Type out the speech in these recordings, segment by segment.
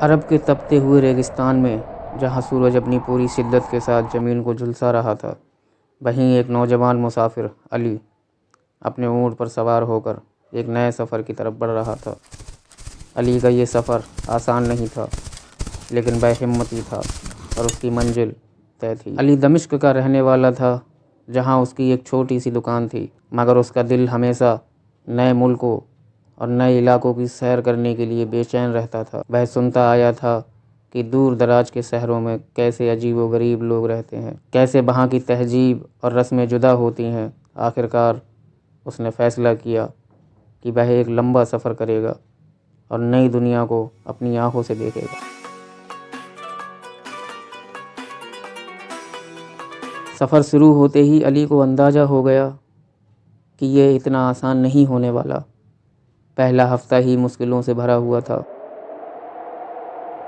عرب کے تپتے ہوئے ریگستان میں جہاں سورج اپنی پوری شدت کے ساتھ زمین کو جھلسا رہا تھا، وہیں ایک نوجوان مسافر علی اپنے اونٹ پر سوار ہو کر ایک نئے سفر کی طرف بڑھ رہا تھا۔ علی کا یہ سفر آسان نہیں تھا، لیکن بہمتی تھا اور اس کی منزل طے تھی۔ علی دمشق کا رہنے والا تھا، جہاں اس کی ایک چھوٹی سی دکان تھی، مگر اس کا دل ہمیشہ نئے ملکوں اور نئے علاقوں کی سیر کرنے کے لیے بے چین رہتا تھا۔ وہ سنتا آیا تھا کہ دور دراز کے شہروں میں کیسے عجیب و غریب لوگ رہتے ہیں، کیسے وہاں کی تہذیب اور رسمیں جدا ہوتی ہیں۔ آخرکار اس نے فیصلہ کیا کہ وہ ایک لمبا سفر کرے گا اور نئی دنیا کو اپنی آنکھوں سے دیکھے گا۔ سفر شروع ہوتے ہی علی کو اندازہ ہو گیا کہ یہ اتنا آسان نہیں ہونے والا۔ پہلا ہفتہ ہی مشکلوں سے بھرا ہوا تھا۔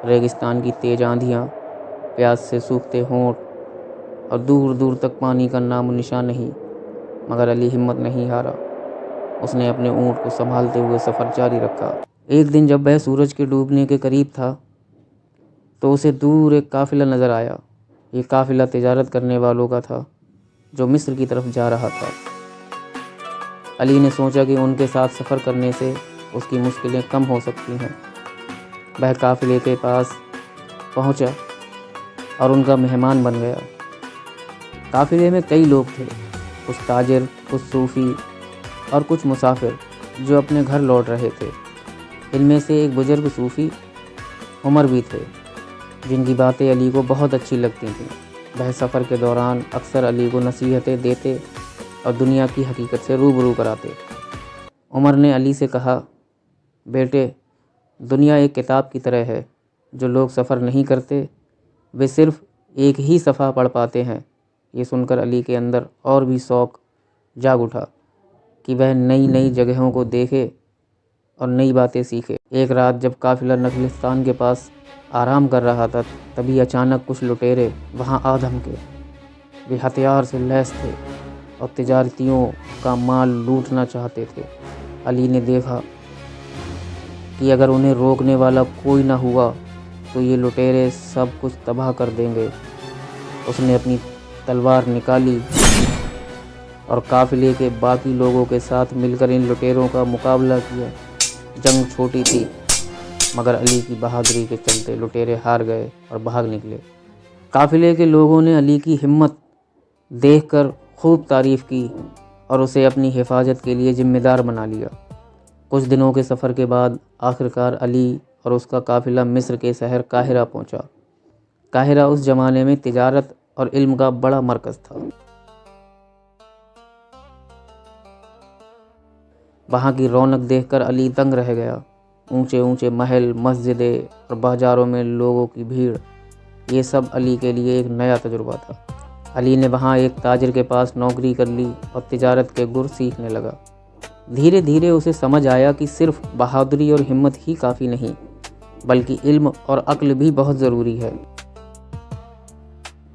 ریگستان کی تیز آندھیاں، پیاس سے سوکھتے ہونٹ اور دور دور تک پانی کا نام و نشان نہیں، مگر علی ہمت نہیں ہارا۔ اس نے اپنے اونٹ کو سنبھالتے ہوئے سفر جاری رکھا۔ ایک دن جب وہ سورج کے ڈوبنے کے قریب تھا تو اسے دور ایک قافلہ نظر آیا۔ یہ قافلہ تجارت کرنے والوں کا تھا جو مصر کی طرف جا رہا تھا۔ علی نے سوچا کہ ان کے ساتھ سفر کرنے سے اس کی مشکلیں کم ہو سکتی ہیں۔ وہ قافلے کے پاس پہنچا اور ان کا مہمان بن گیا۔ قافلے میں کئی لوگ تھے، کچھ تاجر، کچھ صوفی اور کچھ مسافر جو اپنے گھر لوٹ رہے تھے۔ ان میں سے ایک بزرگ صوفی عمر بھی تھے، جن کی باتیں علی کو بہت اچھی لگتی تھیں۔ وہ سفر کے دوران اکثر علی کو نصیحتیں دیتے اور دنیا کی حقیقت سے روبرو کراتے۔ عمر نے علی سے کہا، بیٹے، دنیا ایک کتاب کی طرح ہے۔ جو لوگ سفر نہیں کرتے وہ صرف ایک ہی صفحہ پڑھ پاتے ہیں۔ یہ سن کر علی کے اندر اور بھی شوق جاگ اٹھا کہ وہ نئی جگہوں کو دیکھے اور نئی باتیں سیکھے۔ ایک رات جب قافلہ نخلستان کے پاس آرام کر رہا تھا، تبھی اچانک کچھ لٹیرے وہاں آ دھمکے۔ وہ ہتھیار سے لیس تھے اور تجارتیوں کا مال لوٹنا چاہتے تھے۔ علی نے دیکھا کہ اگر انہیں روکنے والا کوئی نہ ہوا تو یہ لٹیرے سب کچھ تباہ کر دیں گے۔ اس نے اپنی تلوار نکالی اور قافلے کے باقی لوگوں کے ساتھ مل کر ان لٹیروں کا مقابلہ کیا۔ جنگ چھوٹی تھی، مگر علی کی بہادری کے چلتے لٹیرے ہار گئے اور بھاگ نکلے۔ قافلے کے لوگوں نے علی کی ہمت دیکھ کر خوب تعریف کی اور اسے اپنی حفاظت کے لیے ذمہ دار بنا لیا۔ کچھ دنوں کے سفر کے بعد آخرکار علی اور اس کا قافلہ مصر کے شہر قاہرہ پہنچا۔ قاہرہ اس زمانے میں تجارت اور علم کا بڑا مرکز تھا۔ وہاں کی رونق دیکھ کر علی دنگ رہ گیا۔ اونچے اونچے محل، مسجدیں اور بازاروں میں لوگوں کی بھیڑ، یہ سب علی کے لیے ایک نیا تجربہ تھا۔ علی نے وہاں ایک تاجر کے پاس نوکری کر لی اور تجارت کے گر سیکھنے لگا۔ دھیرے دھیرے اسے سمجھ آیا کہ صرف بہادری اور ہمت ہی کافی نہیں، بلکہ علم اور عقل بھی بہت ضروری ہے۔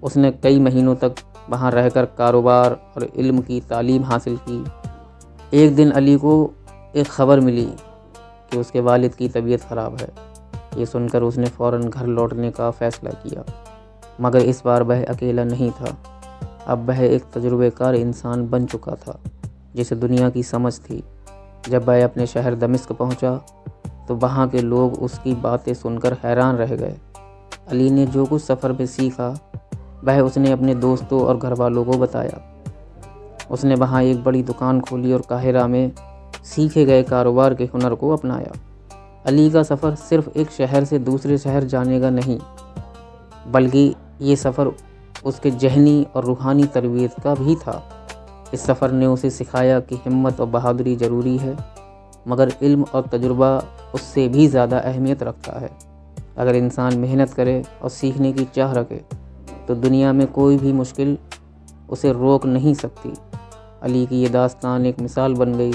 اس نے کئی مہینوں تک وہاں رہ کر کاروبار اور علم کی تعلیم حاصل کی۔ ایک دن علی کو ایک خبر ملی کہ اس کے والد کی طبیعت خراب ہے۔ یہ سن کر اس نے فوراً گھر لوٹنے کا فیصلہ کیا، مگر اس بار وہ اکیلا نہیں تھا۔ اب وہ ایک تجربہ کار انسان بن چکا تھا جسے دنیا کی سمجھ تھی۔ جب وہ اپنے شہر دمشق پہنچا تو وہاں کے لوگ اس کی باتیں سن کر حیران رہ گئے۔ علی نے جو کچھ سفر میں سیکھا وہ اس نے اپنے دوستوں اور گھر والوں کو بتایا۔ اس نے وہاں ایک بڑی دکان کھولی اور قاہرہ میں سیکھے گئے کاروبار کے ہنر کو اپنایا۔ علی کا سفر صرف ایک شہر سے دوسرے شہر جانے کا نہیں، بلکہ یہ سفر اس کے ذہنی اور روحانی تربیت کا بھی تھا۔ اس سفر نے اسے سکھایا کہ ہمت اور بہادری ضروری ہے، مگر علم اور تجربہ اس سے بھی زیادہ اہمیت رکھتا ہے۔ اگر انسان محنت کرے اور سیکھنے کی چاہ رکھے تو دنیا میں کوئی بھی مشکل اسے روک نہیں سکتی۔ علی کی یہ داستان ایک مثال بن گئی